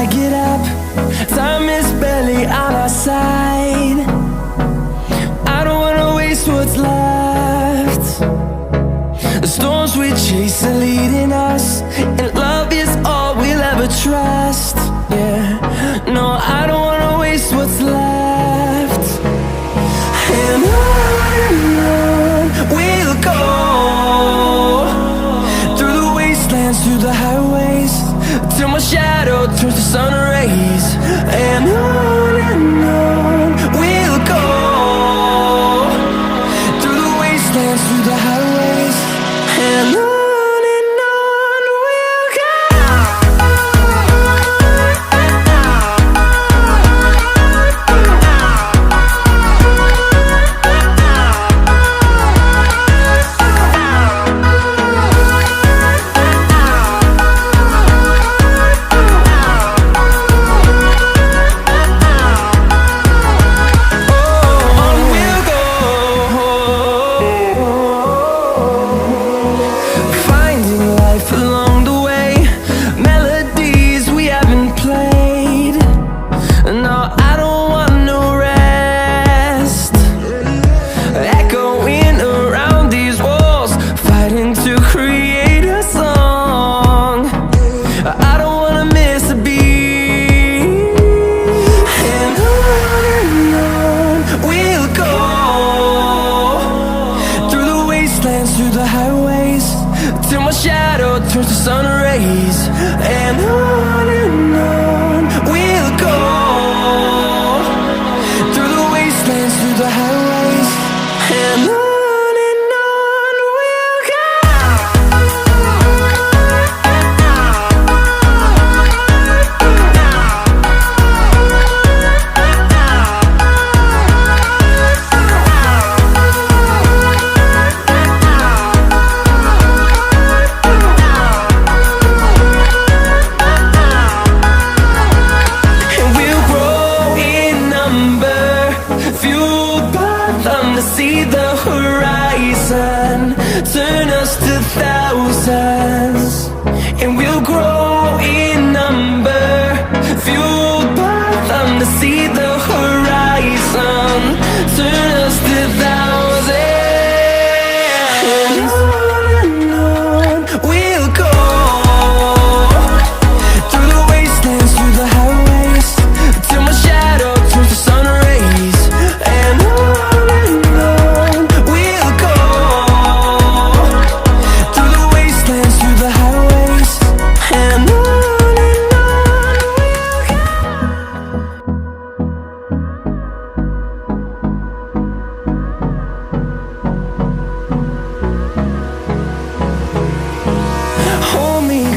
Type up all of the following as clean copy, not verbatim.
I get up. Time is barely on our side. I don't wanna waste what's left. The storms we chase are leading us, and love is all we'll ever trust. Yeah, no, I don't wanna waste what's left. And on we'll go, through the wastelands, through the highways, till my shadow turns to sun rays. And on we'll go, through the wastelands, through the highways, and on. Through the highways, till my shadow turns to sun rays. And on we'll go, through the wastelands, through the highways, and on. See the horizon turn us to thousands, and we'll grow in number, fueled by them. To see the horizon turn us to thousands, and on we'll go, through the wastelands, through the highways, till my shadow turns to sun rays. And on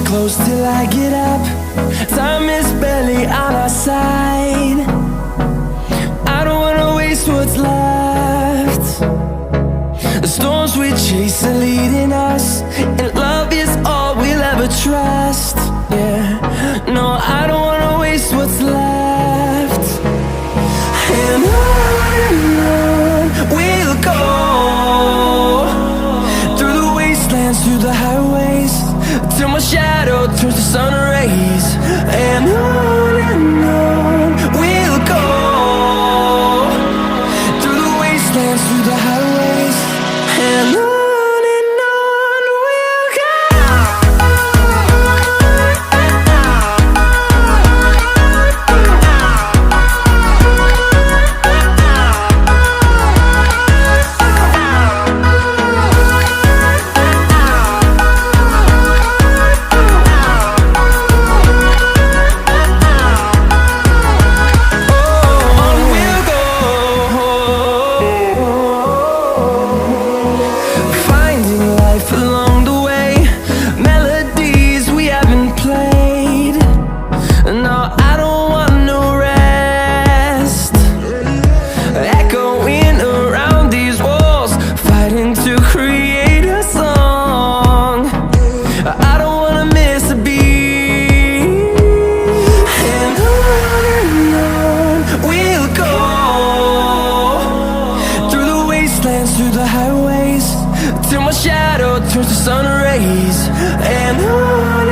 close till I get up. Time is barely on our side. I don't wanna waste what's left. The storms we chase are leading us, and love is all we'll ever trust. Yeah, no, I don't wanna waste what's left. And on we'll go, through the wastelands, through the highways, till my shadow turns to sun rays. And on we'll go, through the wastelands, through the highways, and on. till my shadow turns to sun rays. And on